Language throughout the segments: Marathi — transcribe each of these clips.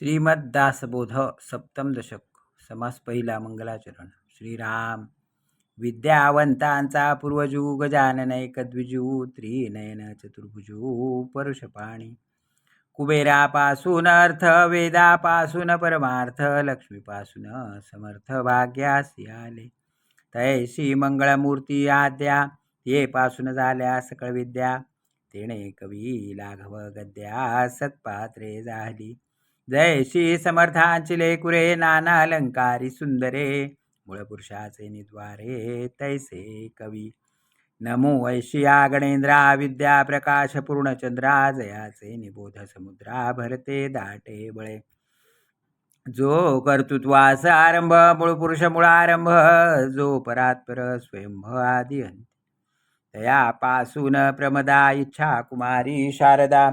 श्रीमद्दासबोध सप्तम दशक समास पहिला मंगलाचरण. श्रीराम विद्यावंतांचा पूर्वजू गजानन एकदविजू त्रिनयन चतुर्भुजू परुषपाणी कुबेरापासून अर्थ वेदापासून परमार्थ लक्ष्मीपासून समर्थ भाग्यासी आले तैशी मंगळमूर्ती आद्या ते पासून झाल्या सकळ विद्या तेणे कवी लाघव गद्या सत्पात्रे झाली जयशी समर्थांची लेकुरे नाना अलंकारी सुंदरे मूळपुरुषाचे निद्वारे तैसे कवी नमो ऐशिया गणेंद्रा विद्या प्रकाश पूर्णचंद्रा जयाचे निबोध समुद्रा भरते दाटे बळे जो कर्तृत्वास आरंभ मूळपुरुष मुळारंभ जो परात्पर स्वयंभ आदी अंत तयापासून प्रमदा इच्छा कुमारी शारदा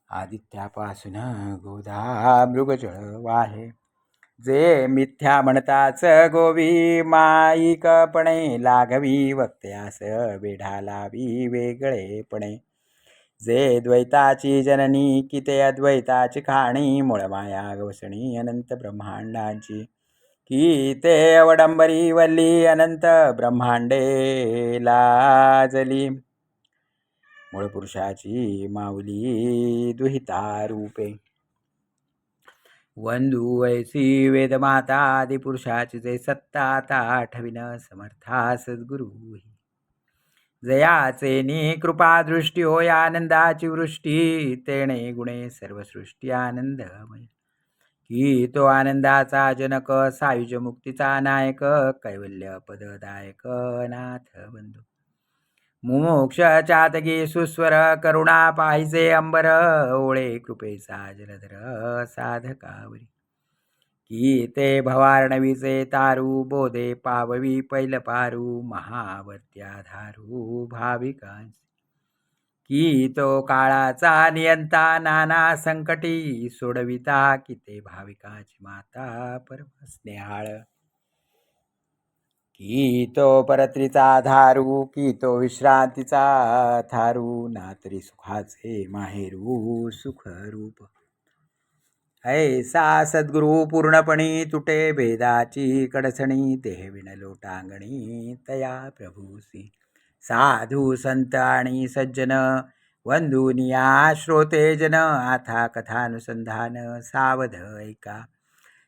आदित्यापासून गोधा मृगजळ वाहे जे मिथ्या म्हणताच गोवी माईकपणे लाघवी वक्त्यास वेढा लावी वेगळेपणे जे द्वैताची जननी की ते अद्वैताची खाणी मूळमाया गवसणी अनंत ब्रह्मांडांची की ते अवडंबरी वल्ली अनंत ब्रह्मांडे लाजली मूळपुरुषाची माऊली दुहिता रूपे वंदू ऐसी वेदमाता आदिपुरुषाची जे सत्ता आठविन समर्था सद्गुरु जयाचे नी कृपा दृष्टी होय आनंदाची वृष्टी तेणे गुणे सर्वसृष्टी आनंदमय की तो आनंदाचा जनक सायुज मुक्तीचा नायक कैवल्य पददायक नाथ बंधू मुमोक्ष चातगी सुस्वर करुणा पाहिजे अंबर ओळे कृपेचा जलधर साधकावरी की ते भवार्णवीचे तारू बोधे पाववी पैल पारू महावर्त्याधारू भाविकांचे की तो काळाचा नियंता नाना संकटी सोडविता की ते भाविकाची माता परम स्नेहाळ की तो परत्रीचा धारू की तो विश्रांतीचा थारू नातरी सुखाचे माहेरू सुखरूप ऐसा सद्गुरु पूर्णपणी तुटे भेदाची कडसणी देह विण लोटांगणी तया प्रभूसी साधू संत आणि सज्जन वंदुनिया श्रोते जन आथा कथानुसंधान सावध ऐका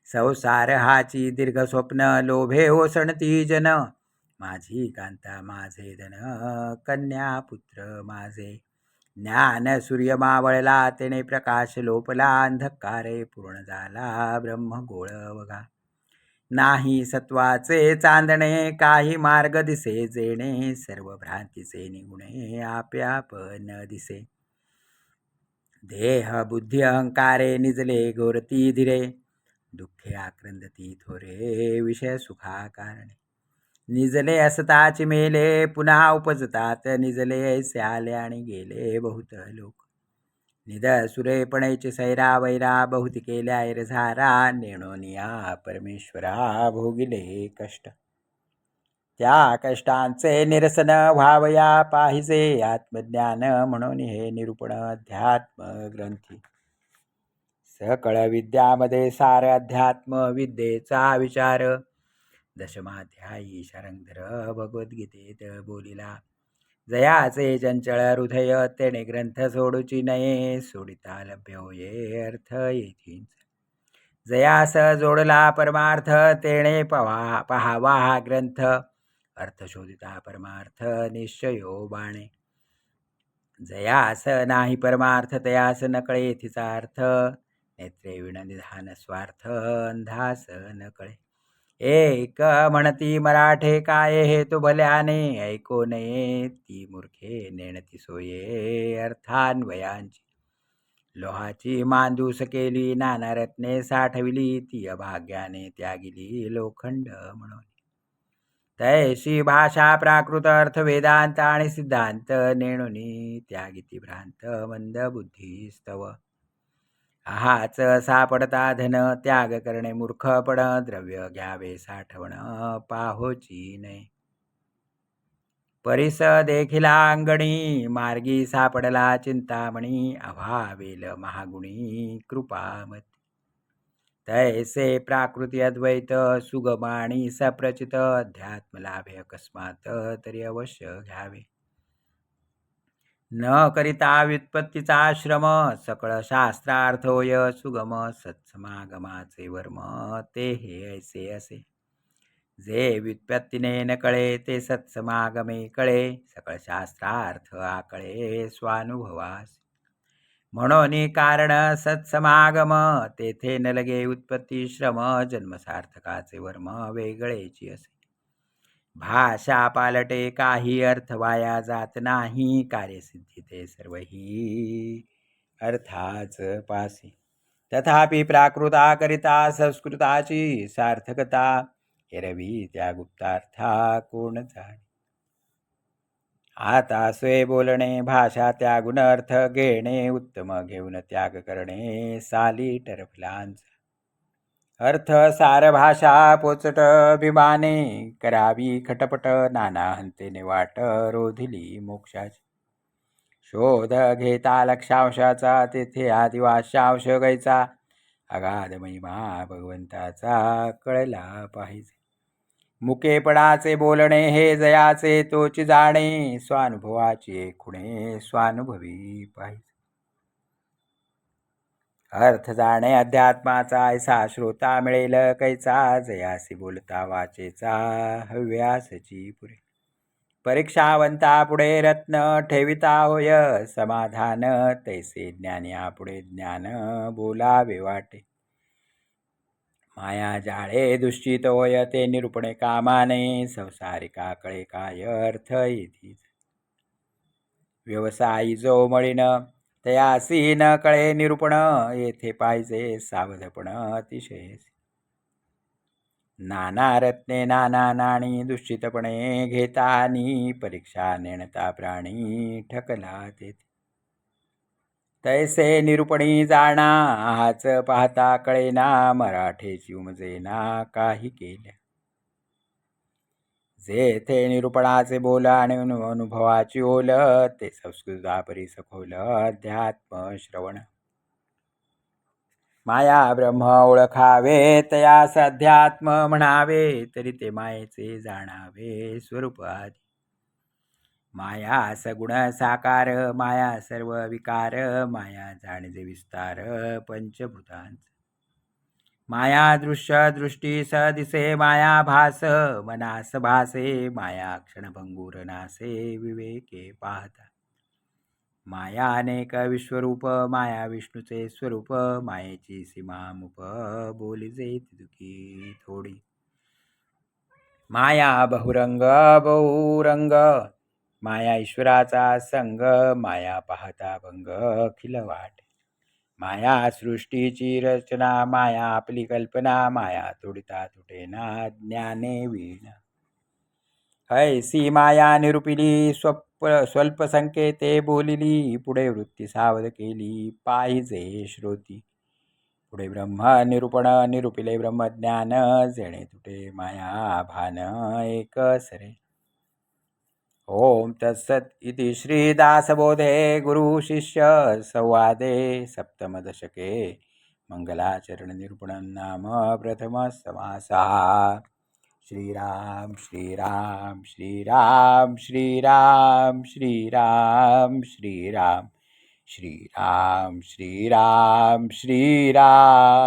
संसार हाची दीर्घ स्वप्न लोभे ओसणती जन माझी कांता माझे धन कन्या पुत्र माझे ज्ञान सूर्य मावळला तेने प्रकाश लोपला अंधकारे पूर्ण झाला ब्रह्म गोळ वगा नाही सत्वाचे चांदणे काही मार्ग दिसे जेणे सर्व भ्रांतीचे निगुणे आप्याप न दिसे देह बुद्धी अहंकारे निजले घोरती धीरे दुःखे आक्रंदती थोरे विषय सुखा कारणे निजले असताची मेले पुन्हा उपजतात निजले ऐसे आले आणि गेले बहुत लोक निध सुरेपणेचे सैरा वैरा बहुती केल्या ऐरझारा नेणोनिया परमेश्वरा भोगिले कष्ट त्या कष्टांचे निरसन व्हावया पाहिजे आत्मज्ञान म्हणून हे निरूपण अध्यात्म ग्रंथी सकळ विद्यामध्ये सार अध्यात्म विद्येचा विचार दशमाध्यायी शरंधर भगवद्गीतेत बोलिला जयाचे चंचळ हृदय तेने ग्रंथ सोडूची नये सोडिता लभ्य होये अर्थ येथील जयास जोडला परमार्थ तेणे पहावा हा ग्रंथ अर्थ शोधिता परमार्थ निश्चयो बाणे जयास नाही परमार्थ तयास नकळे तिचा अर्थ नेत्रे विण निधान स्वार्थ अंधास न कळे एक म्हणती मराठे काय हे तो भल्याने ऐको नये ती मूर्खे नेणती सोये अर्थान्वयांची लोहाची मांदूस केली नाना रत्ने साठविली ती अभाग्याने त्यागिली लोखंड म्हणून तैशी भाषा प्राकृत अर्थ वेदांत आणि सिद्धांत नेणुनी त्यागिती भ्रांत मंद बुद्धी स्तव हाच सापडता धन त्याग करणे मूर्खपण द्रव्य घ्यावे साठवण पाहोची नये परिस देखिला अंगणी, मार्गी सापडला चिंतामणी, अभावेल महागुणी कृपामती. तैसे प्राकृती अद्वैत सुगमाणी सप्रचित, अध्यात्म लाभे अकस्मात तरी अवश्य घ्यावे. न करिता व्युत्पत्तीचा श्रम, सकळ शास्त्रार्थ होय सुगम, सत्समागमाचे वर्म ते हे ऐसे असे. जे व्युत्पत्तीने न कळे ते सत्समागमे कळे, सकळ शास्त्रार्थ आकळे स्वानुभवास. म्हणून कारण सत्समागम, तेथे न लगे उत्पत्ती श्रम, जन्मसार्थकाचे वर्म वेगळेची असे. भाषा पालटे काही अर्थ वाया जात नाही, कार्यसिद्धी ते सर्वही अर्थाच पासी. तथापि प्राकृता करिता संस्कृताची सार्थकता, एरवी त्या गुप्तार्था कोण जाणे. आता स्वे बोलणे भाषा त्यागुण अर्थ घेणे, उत्तम घेऊन त्याग करणे साली टरफलांचा. अर्थ सार भाषा पोचट अभिमाने, करावी खटपट नाना हंतेने वाट, रोधिली मोक्षाची. शोध घेता लक्षांशाचा, तेथे आदिवाशांश गैचा, अगाध महिमा भगवंताचा कळला पाहिजे. मुकेपणाचे बोलणे हे जयाचे तोची जाणे, स्वानुभवाची खुणे स्वानुभवी पाहिजे. अर्थ जाणे अध्यात्माचा, ऐसा श्रोता मिळेल कैचा, जयासी बोलता वाचेचा हव्यासची पुरे. परीक्षावंता पुढे रत्न ठेविता होय समाधान, तैसे ज्ञानिया पुढे ज्ञान बोलावे वाटे. माया जाळे दुश्चित होय ते निरूपणे कामाने, संसारिका कळे काय अर्थ येथीच. व्यवसायी जो मळीन तयासी न कळे निरूपण, येथे पाहिजे सावधपण अतिशय. नाना रत्ने नाना नाणी दुश्चितपणे घेतानी, परीक्षा नेणता प्राणी ठकला तेथे. तैसे निरूपणी जाणा हाच पाहता कळेना, मराठेची उमजेना काही केल्या. जेथे निरूपणाचे बोल आणि अनुभवाची ओल, ते संस्कृता परी सखोल अध्यात्म श्रवण. माया ब्रह्म ओळखावे तयास अध्यात्म म्हणावे, तरी ते मायेचे जाणावे स्वरूप आदी. माया सगुण साकार, माया सर्व विकार, माया जाणजे विस्तार पंचभूतांच. माया दृश्य दृष्टी स दिसे, माया भास मनास भासे, माया क्षणभंगूर नासे विवेके पाहता. माया अनेक विश्वरूप, माया विष्णूचे स्वरूप, मायेची सीमा मुप बोलिजे दुखी थोडी. माया बहुरंग बहुरंग, माया ईश्वराचा संग, माया पाहता भंग अखिल वाटे. माया सृष्टीची रचना, माया आपली कल्पना, माया तोडिता तुटेना ज्ञाने वीण. ऐसी माया निरूपिली स्वल्प संकेते बोलिली, पुढे वृत्ती सावध केली पाहिजे श्रोती. पुढे ब्रह्म निरूपण निरूपिले ब्रह्मज्ञान, जेणे तुटे माया भान एक सरे. ओम तत्सत इति श्रीदासबोधे गुरु शिष्य संवादे सप्तम दशके मंगलाचरण निरूपणं नाम प्रथम समासः. श्रीराम श्रीराम श्रीराम श्रीराम श्रीराम श्रीराम श्रीराम श्रीराम श्रीराम.